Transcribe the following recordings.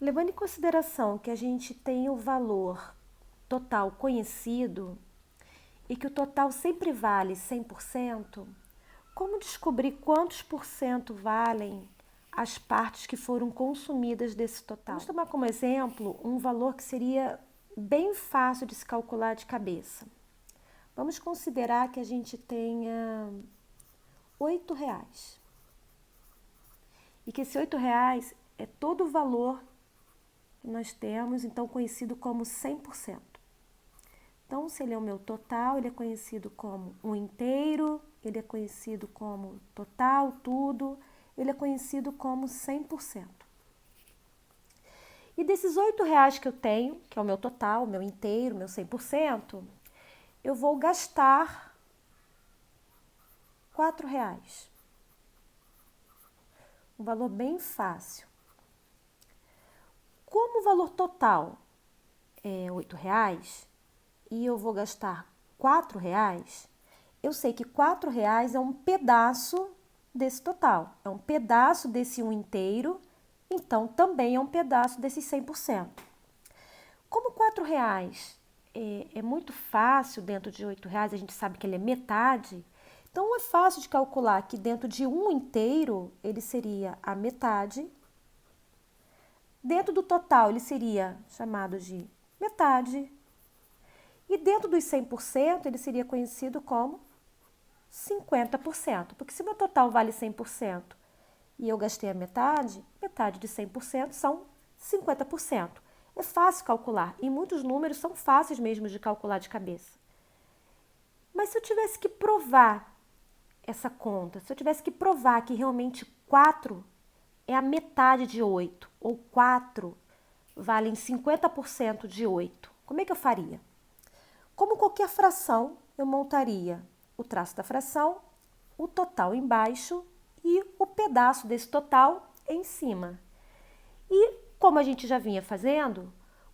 Levando em consideração que a gente tem o valor total conhecido e que o total sempre vale 100%, como descobrir quantos por cento valem as partes que foram consumidas desse total? Vamos tomar como exemplo um valor que seria bem fácil de se calcular de cabeça. Vamos considerar que a gente tenha R$ 8 e que esse R$ 8 é todo o valor que nós temos, então conhecido como 100%. Então, se ele é o meu total, ele é conhecido como um inteiro, ele é conhecido como total, tudo, ele é conhecido como 100%. E desses R$ 8 que eu tenho, que é o meu total, o meu inteiro, o meu 100%, eu vou gastar R$ 4. Um valor bem fácil. Como o valor total é R$ 8 e eu vou gastar R$ 4, eu sei que R$ 4 é um pedaço desse total, é um pedaço desse um inteiro, então também é um pedaço desses 100%. Como R$ 4 é muito fácil dentro de R$ 8, a gente sabe que ele é metade, então é fácil de calcular que dentro de um inteiro ele seria a metade. Dentro do total, ele seria chamado de metade. E dentro dos 100%, ele seria conhecido como 50%. Porque se meu total vale 100% e eu gastei a metade, metade de 100% são 50%. É fácil calcular. E muitos números são fáceis mesmo de calcular de cabeça. Mas se eu tivesse que provar essa conta, se eu tivesse que provar que realmente 4 é a metade de 8, ou 4 valem 50% de 8. Como é que eu faria? Como qualquer fração, eu montaria o traço da fração, o total embaixo e o pedaço desse total em cima. E como a gente já vinha fazendo,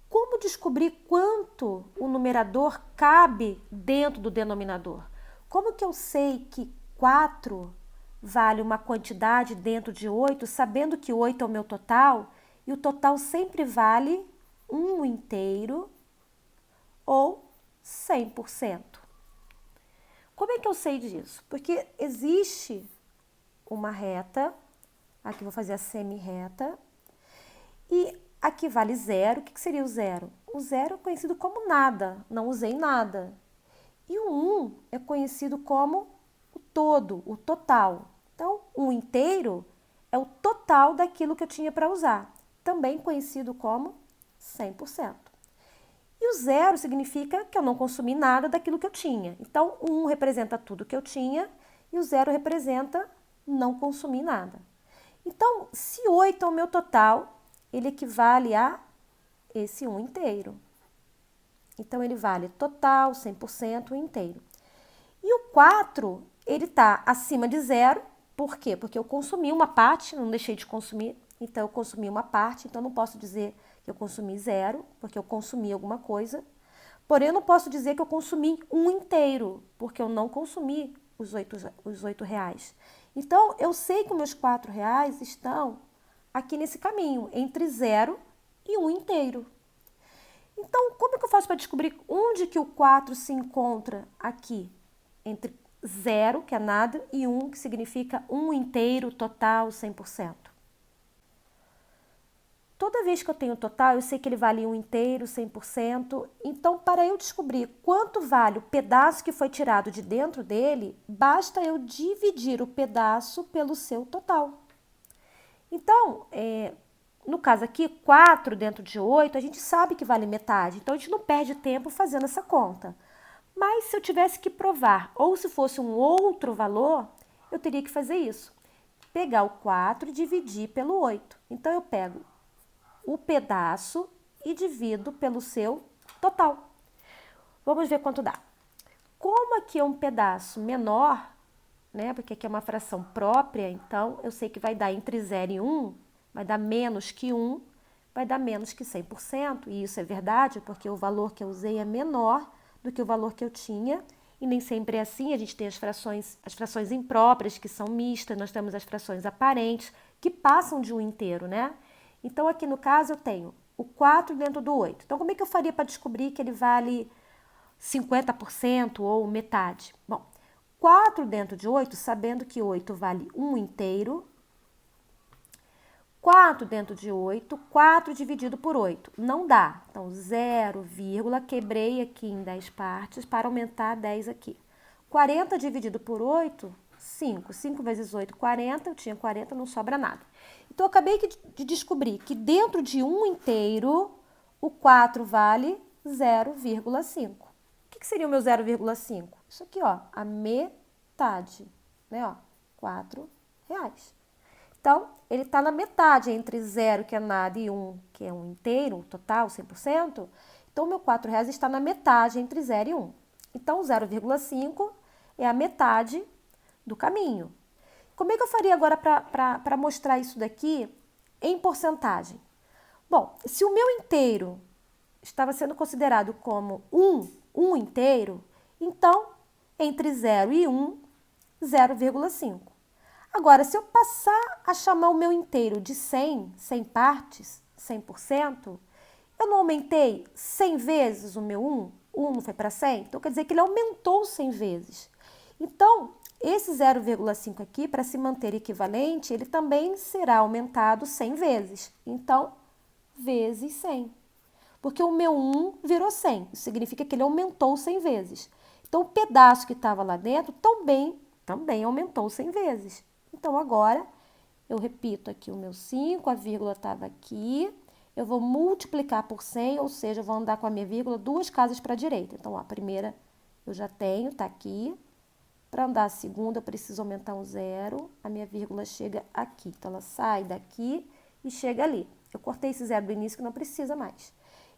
como descobrir quanto o numerador cabe dentro do denominador? Como que eu sei que 4 vale uma quantidade dentro de 8, sabendo que 8 é o meu total, e o total sempre vale um inteiro ou 100%. Como é que eu sei disso? Porque existe uma reta, aqui vou fazer a semi-reta, e aqui vale zero. O que seria o zero? O zero é conhecido como nada, não usei nada. E o 1 é conhecido como o todo, o total. Então, o inteiro é o total daquilo que eu tinha para usar, também conhecido como 100%. E o zero significa que eu não consumi nada daquilo que eu tinha. Então, o 1 representa tudo que eu tinha e o zero representa não consumir nada. Então, se 8 é o meu total, ele equivale a esse 1 inteiro. Então, ele vale total, 100%, inteiro. E o 4, ele está acima de zero. Por quê? Porque eu consumi uma parte, não deixei de consumir. Então, eu consumi uma parte, então não posso dizer que eu consumi zero, porque eu consumi alguma coisa. Porém, eu não posso dizer que eu consumi um inteiro, porque eu não consumi os R$ 8. Então, eu sei que os meus R$ 4 estão aqui nesse caminho, entre zero e um inteiro. Então, como é que eu faço para descobrir onde que o 4 se encontra aqui? Entre zero, que é nada, e 1, que significa um inteiro, total, 100%. Toda vez que eu tenho total, eu sei que ele vale um inteiro, 100%. Então, para eu descobrir quanto vale o pedaço que foi tirado de dentro dele, basta eu dividir o pedaço pelo seu total. Então, no caso aqui, 4 dentro de 8, a gente sabe que vale metade. Então, a gente não perde tempo fazendo essa conta. Mas se eu tivesse que provar, ou se fosse um outro valor, eu teria que fazer isso. Pegar o 4 e dividir pelo 8. Então, eu pego o pedaço e divido pelo seu total. Vamos ver quanto dá. Como aqui é um pedaço menor, né? Porque aqui é uma fração própria, então eu sei que vai dar entre 0 e 1, vai dar menos que 1, vai dar menos que 100%, e isso é verdade, porque o valor que eu usei é menor do que o valor que eu tinha, e nem sempre é assim. A gente tem as frações impróprias, que são mistas, nós temos as frações aparentes, que passam de um inteiro, né? Então, aqui no caso, eu tenho o 4 dentro do 8. Então, como é que eu faria para descobrir que ele vale 50% ou metade? Bom, 4 dentro de 8, sabendo que 8 vale 1 inteiro. 4 dentro de 8, 4 dividido por 8. Não dá. Então, 0, quebrei aqui em 10 partes para aumentar 10 aqui. 40 dividido por 8, 5. 5 vezes 8, 40. Eu tinha 40, não sobra nada. Então, eu acabei de descobrir que dentro de 1 inteiro, o 4 vale 0,5. O que seria o meu 0,5? Isso aqui, ó, a metade, né, ó, 4 reais. Então, ele está na metade entre 0, que é nada, e 1, que é um inteiro, total, 100%. Então, o meu 4 reais está na metade entre 0 e 1. Então, 0,5 é a metade do caminho. Como é que eu faria agora para mostrar isso daqui em porcentagem? Bom, se o meu inteiro estava sendo considerado como um inteiro, então, entre 0 e 1, 0,5. Agora, se eu passar a chamar o meu inteiro de 100 partes, 100%, eu não aumentei 100 vezes o meu 1? O 1 não foi para 100? Então, quer dizer que ele aumentou 100 vezes. Então, esse 0,5 aqui, para se manter equivalente, ele também será aumentado 100 vezes. Então, vezes 100. Porque o meu 1 virou 100. Isso significa que ele aumentou 100 vezes. Então, o pedaço que estava lá dentro também aumentou 100 vezes. Então, agora, eu repito aqui o meu 5, a vírgula estava aqui. Eu vou multiplicar por 100, ou seja, eu vou andar com a minha vírgula 2 casas para a direita. Então, ó, a primeira eu já tenho, está aqui. Para andar a segunda, eu preciso aumentar um 0. A minha vírgula chega aqui. Então, ela sai daqui e chega ali. Eu cortei esse 0 do início que não precisa mais.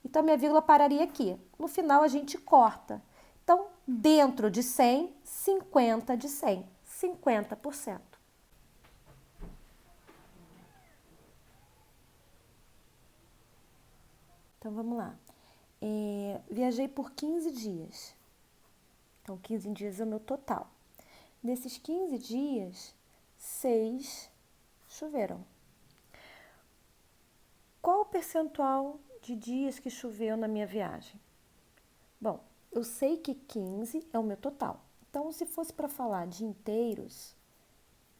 Então, a minha vírgula pararia aqui. No final, a gente corta. Então, dentro de 100, 50 de 100. 50%. Então, vamos lá. Viajei por 15 dias. Então, 15 dias é o meu total. Nesses 15 dias, 6 choveram. Qual o percentual de dias que choveu na minha viagem? Bom, eu sei que 15 é o meu total. Então, se fosse para falar de inteiros,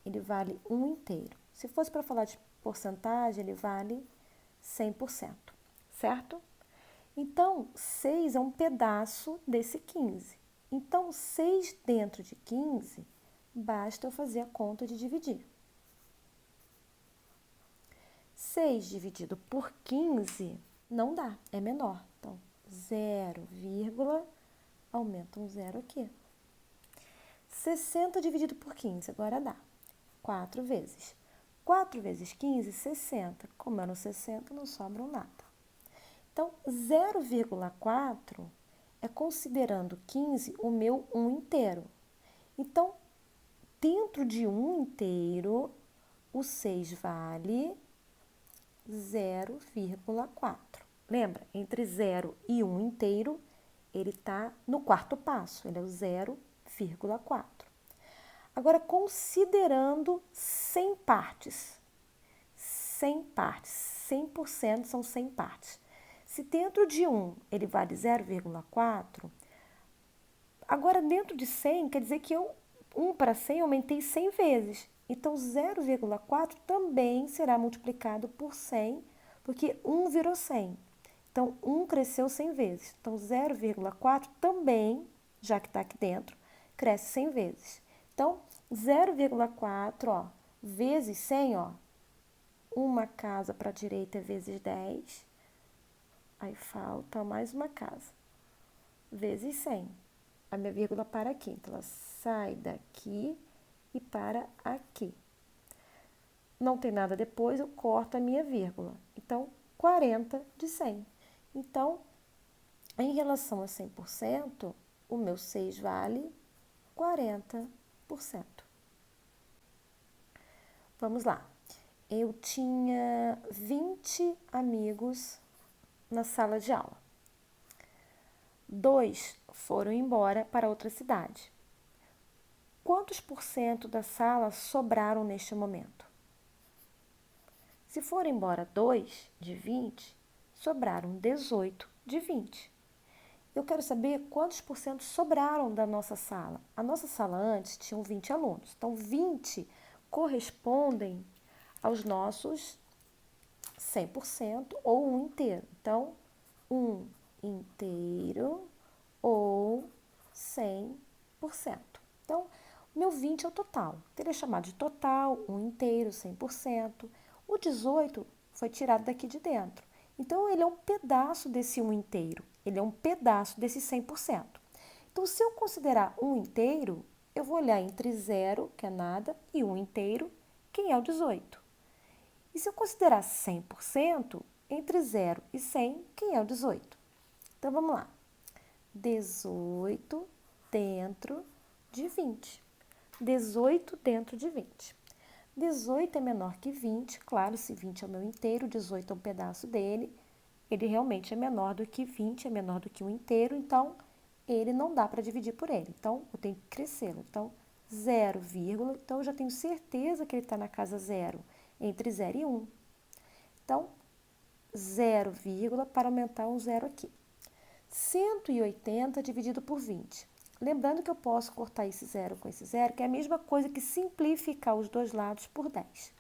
ele vale 1 inteiro. Se fosse para falar de porcentagem, ele vale 100%, certo? Então, 6 é um pedaço desse 15. Então, 6 dentro de 15, basta eu fazer a conta de dividir. 6 dividido por 15 não dá, é menor. Então, 0, aumenta um 0 aqui. 60 dividido por 15, agora dá 4 vezes. 4 vezes 15, 60. Como eram 60, não sobram nada. Então, 0,4 é considerando 15 o meu 1 inteiro. Então, dentro de 1 inteiro, o 6 vale 0,4. Lembra? Entre 0 e 1 inteiro, ele está no quarto passo, ele é o 0,4. Agora, considerando 100 partes. 100 partes, 100% são 100 partes. Se dentro de 1 ele vale 0,4, agora dentro de 100 quer dizer que 1 para 100 aumentei 100 vezes. Então, 0,4 também será multiplicado por 100, porque 1 virou 100. Então, 1 cresceu 100 vezes. Então, 0,4 também, já que está aqui dentro, cresce 100 vezes. Então, 0,4, ó, vezes 100, ó, uma casa para a direita é vezes 10. Aí falta mais uma casa, vezes 100. A minha vírgula para aqui, então ela sai daqui e para aqui. Não tem nada depois, eu corto a minha vírgula. Então, 40 de 100. Então, em relação a 100%, o meu 6 vale 40%. Vamos lá. Eu tinha 20 amigos na sala de aula. 2 foram embora para outra cidade. Quantos por cento da sala sobraram neste momento? Se for embora 2 de 20, sobraram 18 de 20. Eu quero saber quantos por cento sobraram da nossa sala. A nossa sala antes tinha 20 alunos. Então, 20 correspondem aos nossos 100% ou um inteiro. Então, um inteiro ou 100%. Então, o meu 20 é o total. Teria chamado de total, um inteiro, 100%. O 18 foi tirado daqui de dentro. Então, ele é um pedaço desse um inteiro. Ele é um pedaço desse 100%. Então, se eu considerar um inteiro, eu vou olhar entre 0, que é nada, e um inteiro, quem é o 18. E se eu considerar 100%, entre 0 e 100, quem é o 18? Então, vamos lá. 18 dentro de 20. 18 dentro de 20. 18 é menor que 20, claro, se 20 é o meu inteiro, 18 é um pedaço dele, ele realmente é menor do que 20, é menor do que um inteiro, então ele não dá para dividir por ele. Então, eu tenho que crescê-lo. Então, 0, então eu já tenho certeza que ele está na casa 0, entre 0 e 1. Então, 0, para aumentar um 0 aqui. 180 dividido por 20. Lembrando que eu posso cortar esse 0 com esse 0, que é a mesma coisa que simplificar os dois lados por 10.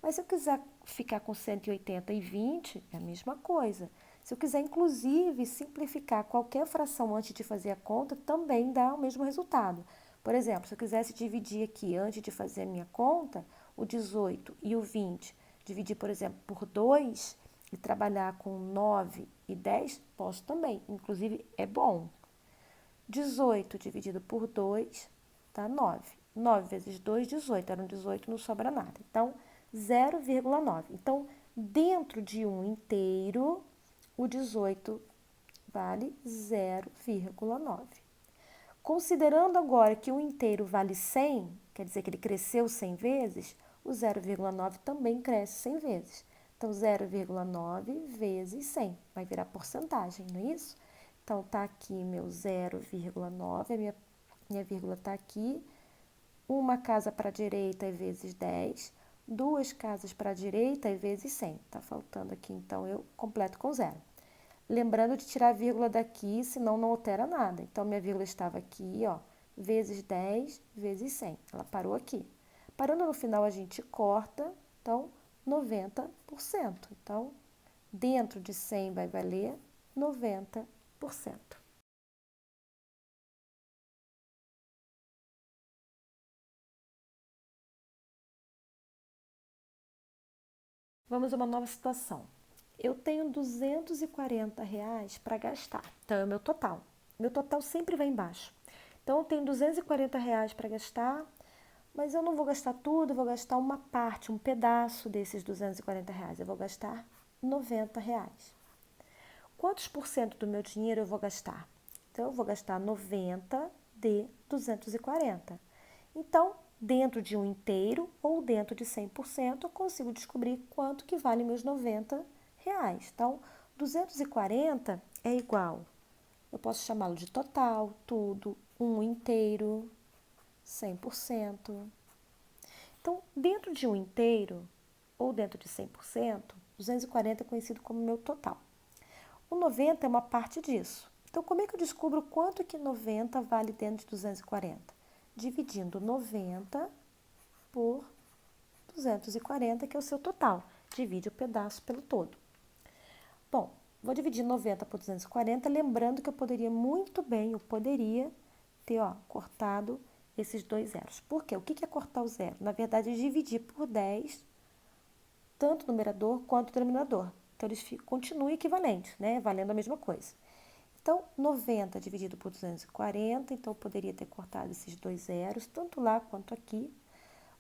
Mas se eu quiser ficar com 180 e 20, é a mesma coisa. Se eu quiser, inclusive, simplificar qualquer fração antes de fazer a conta, também dá o mesmo resultado. Por exemplo, se eu quisesse dividir aqui, antes de fazer a minha conta, o 18 e o 20, dividir, por exemplo, por 2 e trabalhar com 9 e 10, posso também. Inclusive, é bom. 18 dividido por 2 dá 9. 9 vezes 2, 18. Era um 18, não sobra nada. Então, 0,9. Então, dentro de um inteiro, o 18 vale 0,9. Considerando agora que um inteiro vale 100, quer dizer que ele cresceu 100 vezes, o 0,9 também cresce 100 vezes. Então, 0,9 vezes 100 vai virar porcentagem, não é isso? Então, está aqui meu 0,9, minha vírgula está aqui. Uma casa para a direita é vezes 10, duas casas para a direita é vezes 100. Está faltando aqui, então eu completo com 0. Lembrando de tirar a vírgula daqui, senão não altera nada. Então, minha vírgula estava aqui, ó, vezes 10 vezes 100. Ela parou aqui. Parando no final, a gente corta, então, 90%. Então, dentro de 100 vai valer 90%. Vamos a uma nova situação. Eu tenho R$ 240 para gastar. Então, é o meu total. Meu total sempre vai embaixo. Então, eu tenho R$ 240 para gastar, mas eu não vou gastar tudo, eu vou gastar uma parte, um pedaço desses R$ 240. Eu vou gastar R$ 90. Quantos por cento do meu dinheiro eu vou gastar? Então, eu vou gastar 90 de 240. Então, dentro de um inteiro ou dentro de 100%, eu consigo descobrir quanto que vale meus R$ 90. Então, 240 é igual. Eu posso chamá-lo de total, tudo, um inteiro, 100%. Então, dentro de um inteiro ou dentro de 100%, 240 é conhecido como meu total. O 90 é uma parte disso. Então, como é que eu descubro quanto que 90 vale dentro de 240? Dividindo 90 por 240, que é o seu total. Divide o pedaço pelo todo. Bom, vou dividir 90 por 240, lembrando que eu poderia muito bem, eu poderia ter, cortado esses dois zeros. Por quê? O que é cortar o zero? Na verdade, é dividir por 10, tanto o numerador quanto o denominador. Então, eles continuam equivalentes, né? Valendo a mesma coisa. Então, 90 dividido por 240, então eu poderia ter cortado esses dois zeros, tanto lá quanto aqui.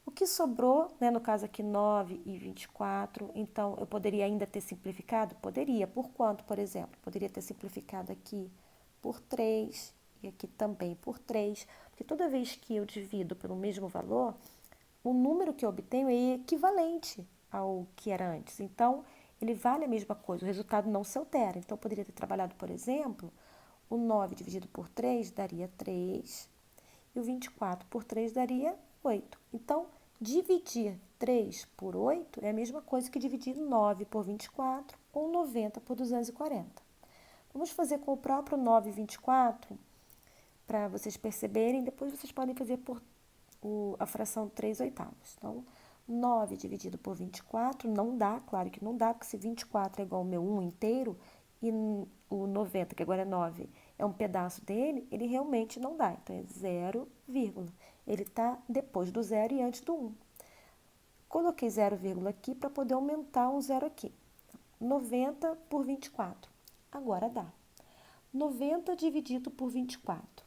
O que sobrou, né, no caso aqui 9 e 24, então eu poderia ainda ter simplificado? Poderia. Por quanto, por exemplo? Poderia ter simplificado aqui por 3 e aqui também por 3, porque toda vez que eu divido pelo mesmo valor, o número que eu obtenho é equivalente ao que era antes. Então, ele vale a mesma coisa, o resultado não se altera. Então, eu poderia ter trabalhado, por exemplo, o 9 dividido por 3 daria 3 e o 24 por 3 daria 8. Então, dividir 3 por 8 é a mesma coisa que dividir 9 por 24 ou 90 por 240. Vamos fazer com o próprio 9 e 24, para vocês perceberem. Depois vocês podem fazer por a fração 3/8. Então, 9 dividido por 24 não dá, claro que não dá, porque se 24 é igual ao meu 1 inteiro e o 90, que agora é 9, é um pedaço dele, ele realmente não dá. Então, é 0, ele está depois do 0 e antes do 1. Coloquei 0, aqui para poder aumentar um 0 aqui. 90 por 24. Agora dá. 90 dividido por 24.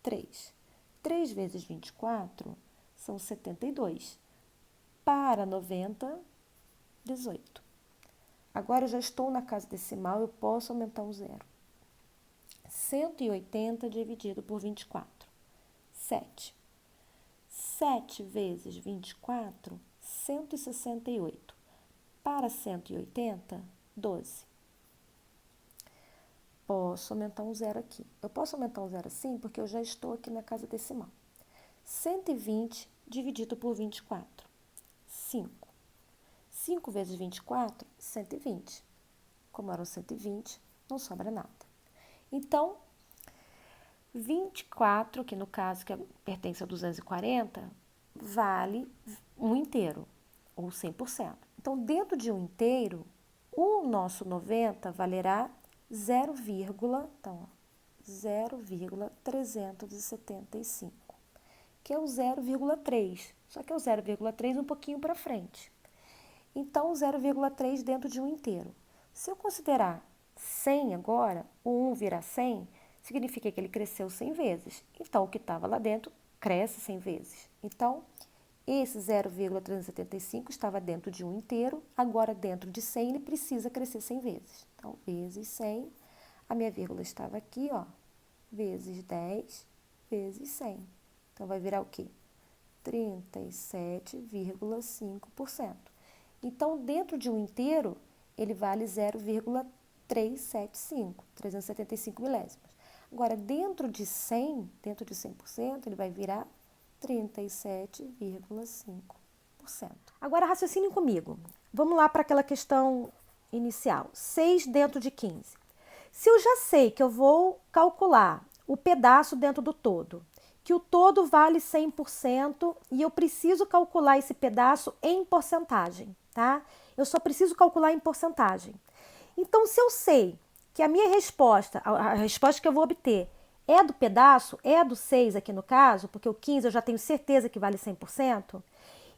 3. 3 vezes 24 são 72. Para 90, 18. Agora eu já estou na casa decimal, eu posso aumentar um 0. 180 dividido por 24. 7. 7 vezes 24, 168. Para 180, 12. Posso aumentar um 0 aqui. Eu posso aumentar um 0 assim porque eu já estou aqui na casa decimal. 120 dividido por 24. 5. 5 vezes 24, 120. Como eram 120, não sobra nada. Então, 24, que no caso que pertence a 240, vale um inteiro, ou 100%. Então, dentro de um inteiro, o nosso 90 valerá 0,375, que é o 0,3, só que é o 0,3 um pouquinho para frente. Então, 0,3 dentro de um inteiro. Se eu considerar 100 agora, o 1 virar 100, significa que ele cresceu 100 vezes. Então, o que estava lá dentro cresce 100 vezes. Então, esse 0,375 estava dentro de um inteiro, agora dentro de 100 ele precisa crescer 100 vezes. Então, vezes 100, a minha vírgula estava aqui, ó, vezes 10, vezes 100. Então, vai virar o quê? 37,5%. Então, dentro de um inteiro, ele vale 0,375, 375 milésimos. Agora, dentro de 100, dentro de 100%, ele vai virar 37,5%. Agora, raciocinem comigo. Vamos lá para aquela questão inicial. 6 dentro de 15. Se eu já sei que eu vou calcular o pedaço dentro do todo, que o todo vale 100% e eu preciso calcular esse pedaço em porcentagem, tá? Eu só preciso calcular em porcentagem. Então, se eu sei que a minha resposta, a resposta que eu vou obter é do pedaço, é do 6 aqui no caso, porque o 15 eu já tenho certeza que vale 100%,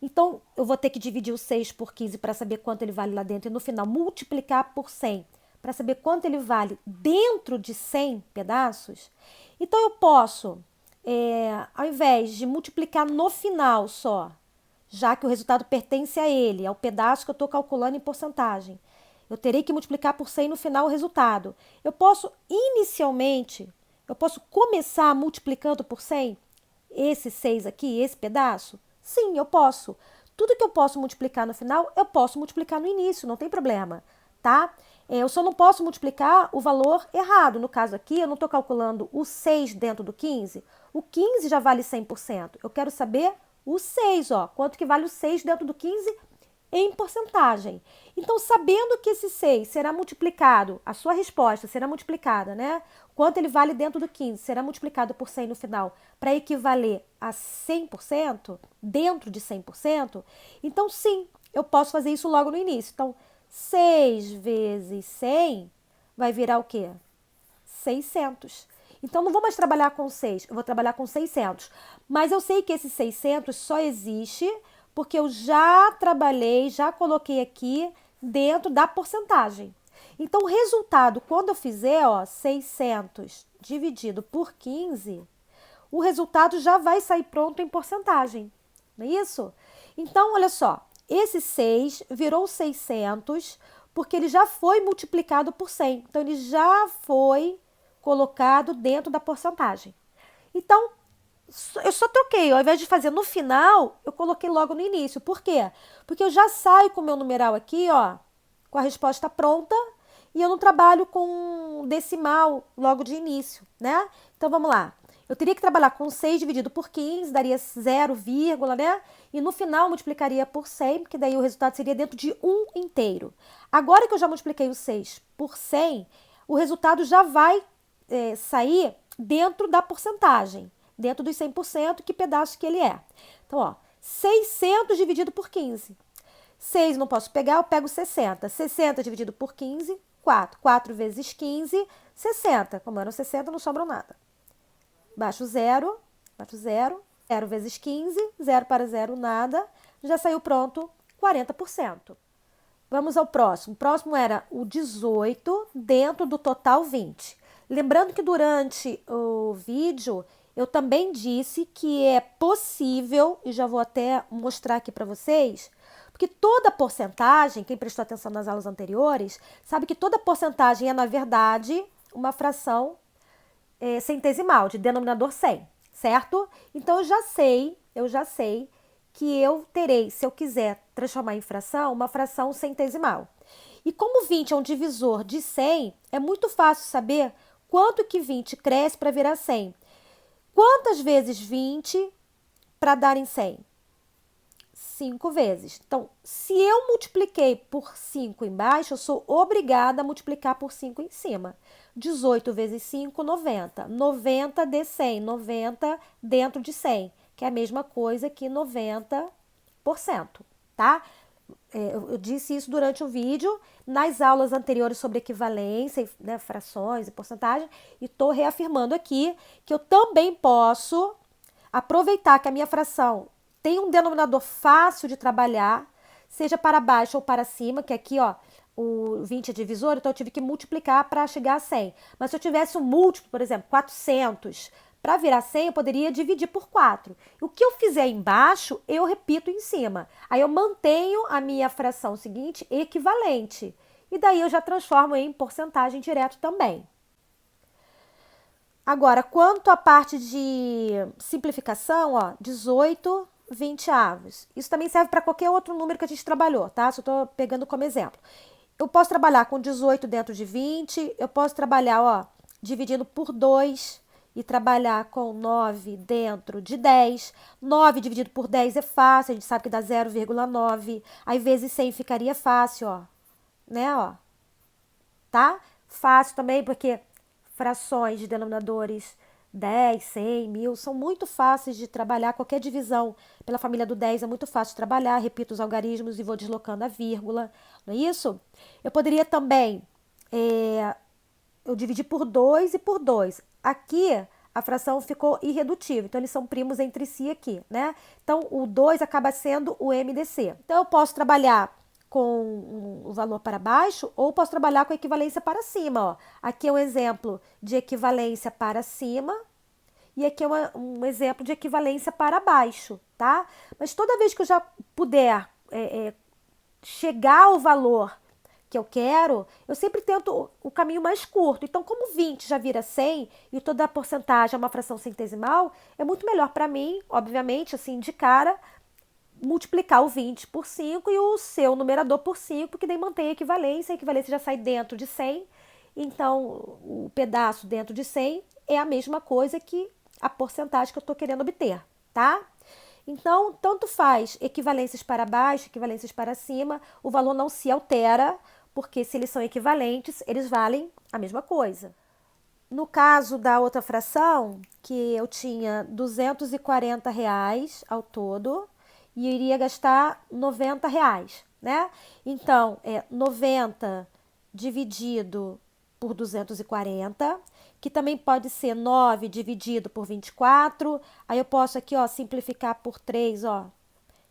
então eu vou ter que dividir o 6 por 15 para saber quanto ele vale lá dentro e no final multiplicar por 100 para saber quanto ele vale dentro de 100 pedaços. Então eu posso, ao invés de multiplicar no final só, já que o resultado pertence a ele, ao pedaço que eu estou calculando em porcentagem, eu terei que multiplicar por 100 no final o resultado. Eu posso, inicialmente, começar multiplicando por 100 esse 6 aqui, esse pedaço? Sim, eu posso. Tudo que eu posso multiplicar no final, eu posso multiplicar no início, não tem problema, tá? Eu só não posso multiplicar o valor errado. No caso aqui, eu não estou calculando o 6 dentro do 15. O 15 já vale 100%. Eu quero saber o 6, ó. Quanto que vale o 6 dentro do 15 em porcentagem. Então, sabendo que esse 6 será multiplicado, a sua resposta será multiplicada, né? Quanto ele vale dentro do 15 será multiplicado por 100 no final, para equivaler a 100%, dentro de 100%. Então, sim, eu posso fazer isso logo no início. Então, 6 vezes 100 vai virar o quê? 600. Então, não vou mais trabalhar com 6, eu vou trabalhar com 600. Mas eu sei que esse 600 só existe porque eu já trabalhei, já coloquei aqui dentro da porcentagem. Então, o resultado, quando eu fizer, ó, 600 dividido por 15, o resultado já vai sair pronto em porcentagem, não é isso? Então, olha só, esse 6 virou 600 porque ele já foi multiplicado por 100. Então, ele já foi colocado dentro da porcentagem. Então, eu só troquei, ao invés de fazer no final, eu coloquei logo no início. Por quê? Porque eu já saio com o meu numeral aqui, ó, com a resposta pronta, e eu não trabalho com decimal logo de início, né? Então, vamos lá. Eu teria que trabalhar com 6 dividido por 15, daria 0, né? E no final multiplicaria por 100, porque daí o resultado seria dentro de um inteiro. Agora que eu já multipliquei o 6 por 100, o resultado já vai sair dentro da porcentagem, dentro dos 100%, que pedaço que ele é. Então, ó, 600 dividido por 15. 6 não posso pegar, eu pego 60. 60 dividido por 15, 4. 4 vezes 15, 60. Como eram 60, não sobrou nada. Baixo 0, baixo 0. 0 vezes 15, 0 para 0, nada. Já saiu pronto, 40%. Vamos ao próximo. O próximo era o 18 dentro do total 20. Lembrando que durante o vídeo eu também disse que é possível, e já vou até mostrar aqui para vocês, porque toda porcentagem, quem prestou atenção nas aulas anteriores, sabe que toda porcentagem é, na verdade, uma fração centesimal, de denominador 100, certo? Então eu já sei que eu terei, se eu quiser transformar em fração, uma fração centesimal. E como 20 é um divisor de 100, é muito fácil saber quanto que 20 cresce para virar 100. Quantas vezes 20 para dar em 100? 5 vezes. Então, se eu multipliquei por 5 embaixo, eu sou obrigada a multiplicar por 5 em cima. 18 vezes 5, 90. 90 de 100, 90 dentro de 100, que é a mesma coisa que 90%, tá? Eu disse isso durante o vídeo, nas aulas anteriores sobre equivalência, né, frações e porcentagem, e estou reafirmando aqui que eu também posso aproveitar que a minha fração tem um denominador fácil de trabalhar, seja para baixo ou para cima, que aqui, ó, o 20 é divisor, então eu tive que multiplicar para chegar a 100. Mas se eu tivesse um múltiplo, por exemplo, 400, para virar 100, eu poderia dividir por 4. O que eu fizer embaixo, eu repito em cima. Aí eu mantenho a minha fração seguinte equivalente. E daí eu já transformo em porcentagem direto também. Agora, quanto à parte de simplificação, ó, 18 20avos. Isso também serve para qualquer outro número que a gente trabalhou, tá? Só estou pegando como exemplo. Eu posso trabalhar com 18 dentro de 20, eu posso trabalhar, ó, dividindo por 2 e trabalhar com 9 dentro de 10. 9 dividido por 10 é fácil, a gente sabe que dá 0,9. Aí vezes 100 ficaria fácil, ó, né, ó. Tá? Fácil também, porque frações de denominadores 10, 100, 1000 são muito fáceis de trabalhar. Qualquer divisão pela família do 10 é muito fácil de trabalhar. Repito os algarismos e vou deslocando a vírgula, não é isso? Eu poderia também eu dividi por 2 e por 2. Aqui a fração ficou irredutível, então eles são primos entre si aqui, né? Então o 2 acaba sendo o MDC. Então eu posso trabalhar com o valor para baixo ou posso trabalhar com equivalência para cima, ó. Aqui é um exemplo de equivalência para cima e aqui é um exemplo de equivalência para baixo, tá? Mas toda vez que eu já puder chegar ao valor que eu quero, eu sempre tento o caminho mais curto. Então, como 20 já vira 100 e toda a porcentagem é uma fração centesimal, é muito melhor para mim, obviamente, assim, de cara, multiplicar o 20 por 5 e o seu numerador por 5, porque daí mantém a equivalência já sai dentro de 100, então o pedaço dentro de 100 é a mesma coisa que a porcentagem que eu estou querendo obter, tá? Então, tanto faz equivalências para baixo, equivalências para cima, o valor não se altera, porque se eles são equivalentes, eles valem a mesma coisa. No caso da outra fração, que eu tinha R$ 240 ao todo, e eu iria gastar R$ 90, né? Então, 90 dividido por 240, que também pode ser 9 dividido por 24. Aí eu posso aqui, ó, simplificar por 3, ó,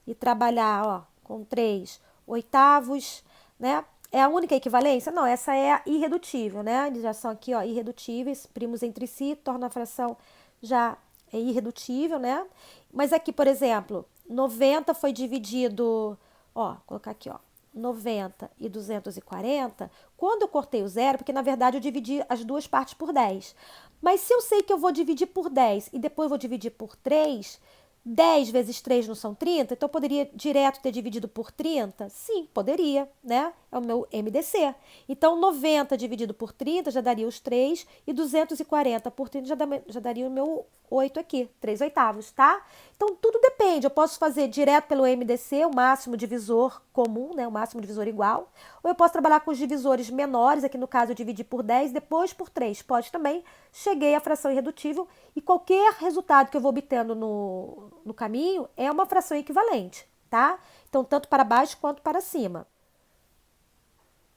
e trabalhar, ó, com 3 oitavos, né? É a única equivalência? Não, essa é a irredutível, né? Eles já são aqui, ó, irredutíveis, primos entre si, torna a fração já irredutível, né? Mas aqui, por exemplo, 90 foi dividido, ó, vou colocar aqui, ó, 90 e 240, quando eu cortei o zero, porque na verdade eu dividi as duas partes por 10. Mas se eu sei que eu vou dividir por 10 e depois vou dividir por 3, 10 vezes 3 não são 30, então eu poderia direto ter dividido por 30? Sim, poderia, né? É o meu MDC. Então, 90 dividido por 30 já daria os 3 e 240 por 30 já daria o meu 8 aqui, 3/8, tá? Então, tudo depende. Eu posso fazer direto pelo MDC, o máximo divisor comum, né? O máximo divisor igual. Ou eu posso trabalhar com os divisores menores, aqui no caso eu dividi por 10, depois por 3. Pode também. Cheguei à fração irredutível e qualquer resultado que eu vou obtendo no caminho é uma fração equivalente, tá? Então, tanto para baixo quanto para cima.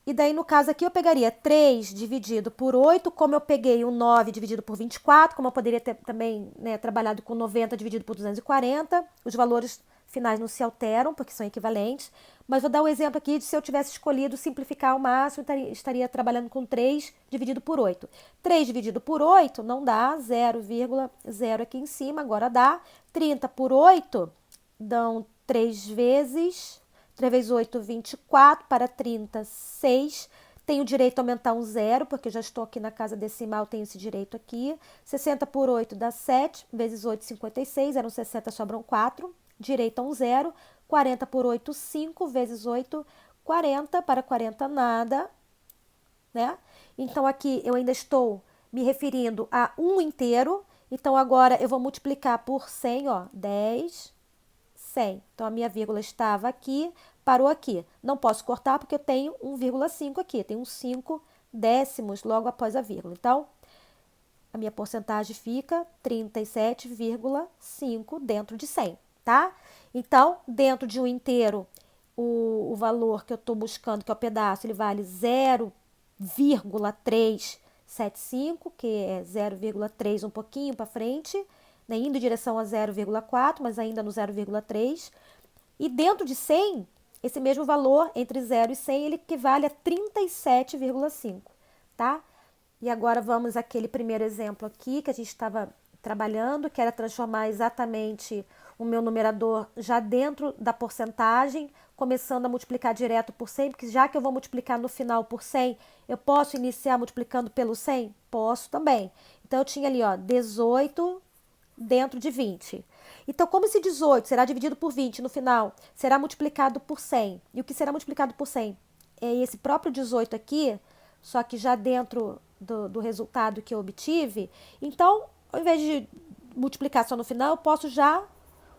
E daí, no caso aqui, eu pegaria 3 dividido por 8, como eu peguei o 9 dividido por 24, como eu poderia ter também, né, trabalhado com 90 dividido por 240. Os valores finais não se alteram, porque são equivalentes. Mas vou dar um exemplo aqui de se eu tivesse escolhido simplificar ao máximo, estaria trabalhando com 3 dividido por 8. 3 dividido por 8 não dá, 0,0 aqui em cima, agora dá. 30 por 8 dão 3 vezes... 3 vezes 8, 24, para 36. Tenho direito a aumentar um zero, porque eu já estou aqui na casa decimal, tenho esse direito aqui. 60 por 8 dá 7, vezes 8, 56. Eram 60, sobram 4. Direito a um zero. 40 por 8, 5, vezes 8, 40. Para 40, nada, né? Então, aqui eu ainda estou me referindo a um inteiro. Então, agora eu vou multiplicar por 100, ó, 10... 100. Então, a minha vírgula estava aqui, parou aqui. Não posso cortar porque eu tenho 1,5 aqui. Tenho 5 décimos logo após a vírgula. Então, a minha porcentagem fica 37,5 dentro de 100, tá? Então, dentro de um inteiro, o valor que eu estou buscando, que é o pedaço, ele vale 0,375, que é 0,3 um pouquinho para frente, né, indo em direção a 0,4, mas ainda no 0,3. E dentro de 100, esse mesmo valor, entre 0 e 100, ele equivale a 37,5, tá? E agora vamos àquele primeiro exemplo aqui que a gente estava trabalhando, que era transformar exatamente o meu numerador já dentro da porcentagem, começando a multiplicar direto por 100, porque já que eu vou multiplicar no final por 100, eu posso iniciar multiplicando pelo 100? Posso também. Então, eu tinha ali, ó, 18 dentro de 20. Então, como esse 18 será dividido por 20 no final, será multiplicado por 100. E o que será multiplicado por 100? É esse próprio 18 aqui, só que já dentro do resultado que eu obtive. Então, ao invés de multiplicar só no final, eu posso já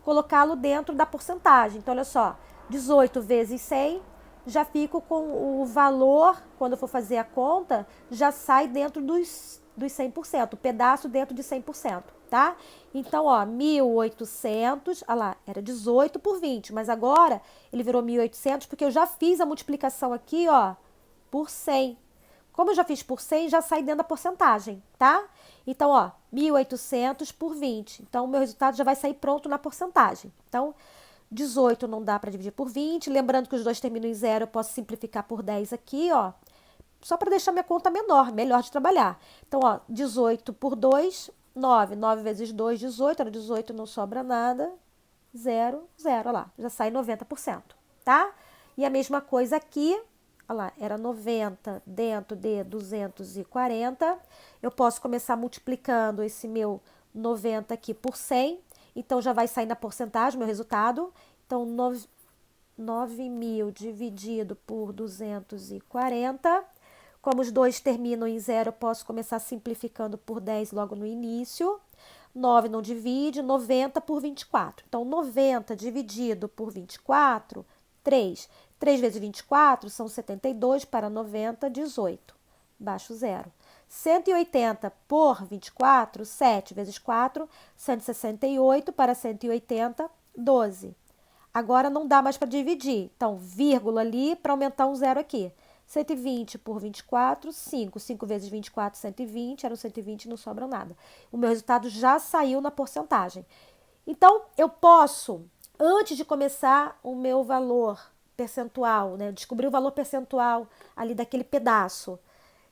colocá-lo dentro da porcentagem. Então, olha só, 18 vezes 100, já fico com o valor, quando eu for fazer a conta, já sai dentro dos 100%, o pedaço dentro de 100%, tá? Então, ó, 1.800, olha lá, era 18 por 20, mas agora ele virou 1.800 porque eu já fiz a multiplicação aqui, ó, por 100. Como eu já fiz por 100, já sai dentro da porcentagem, tá? Então, ó, 1.800 por 20. Então, o meu resultado já vai sair pronto na porcentagem. Então, 18 não dá para dividir por 20. Lembrando que os dois terminam em zero, eu posso simplificar por 10 aqui, ó. Só para deixar minha conta menor, melhor de trabalhar. Então, ó, 18 por 2, 9. 9 vezes 2, 18. Era 18, não sobra nada. 0, 0. Olha lá, já sai 90%, tá? E a mesma coisa aqui. Olha lá, era 90 dentro de 240. Eu posso começar multiplicando esse meu 90 aqui por 100. Então, já vai sair na porcentagem, meu resultado. Então, 9.000 dividido por 240. Como os dois terminam em zero, eu posso começar simplificando por 10 logo no início. 9 não divide, 90 por 24. Então, 90 dividido por 24, 3. 3 vezes 24 são 72, para 90, 18. Baixo zero. 180 por 24, 7 vezes 4, 168, para 180, 12. Agora não dá mais para dividir. Então, vírgula ali para aumentar um zero aqui. 120 por 24, 5. 5 vezes 24, 120. Era 120, não sobra nada. O meu resultado já saiu na porcentagem. Então, eu posso, antes de começar o meu valor percentual, né, descobrir o valor percentual ali daquele pedaço,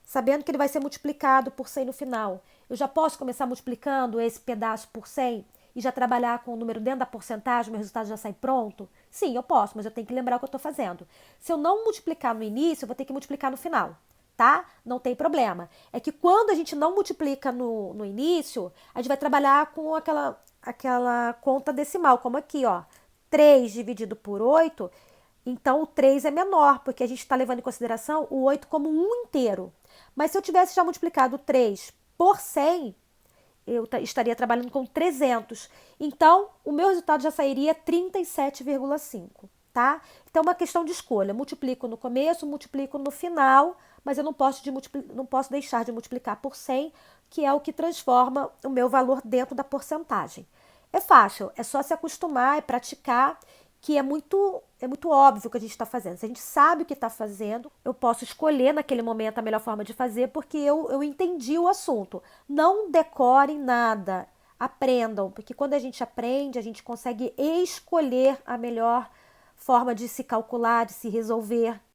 sabendo que ele vai ser multiplicado por 100 no final, eu já posso começar multiplicando esse pedaço por 100 e já trabalhar com o número dentro da porcentagem, meu resultado já sai pronto? Sim, eu posso, mas eu tenho que lembrar o que eu estou fazendo. Se eu não multiplicar no início, eu vou ter que multiplicar no final, tá? Não tem problema. É que quando a gente não multiplica no início, a gente vai trabalhar com aquela conta decimal, como aqui, ó. 3 dividido por 8, então o 3 é menor, porque a gente está levando em consideração o 8 como um inteiro. Mas se eu tivesse já multiplicado 3 por 100, eu estaria trabalhando com 300. Então, o meu resultado já sairia 37,5, tá? Então, é uma questão de escolha. Multiplico no começo, multiplico no final, mas eu não posso deixar de multiplicar por 100, que é o que transforma o meu valor dentro da porcentagem. É fácil, é só se acostumar, é praticar, que é muito óbvio o que a gente está fazendo. Se a gente sabe o que está fazendo, eu posso escolher naquele momento a melhor forma de fazer, porque eu entendi o assunto. Não decorem nada, aprendam, porque quando a gente aprende, a gente consegue escolher a melhor forma de se calcular, de se resolver.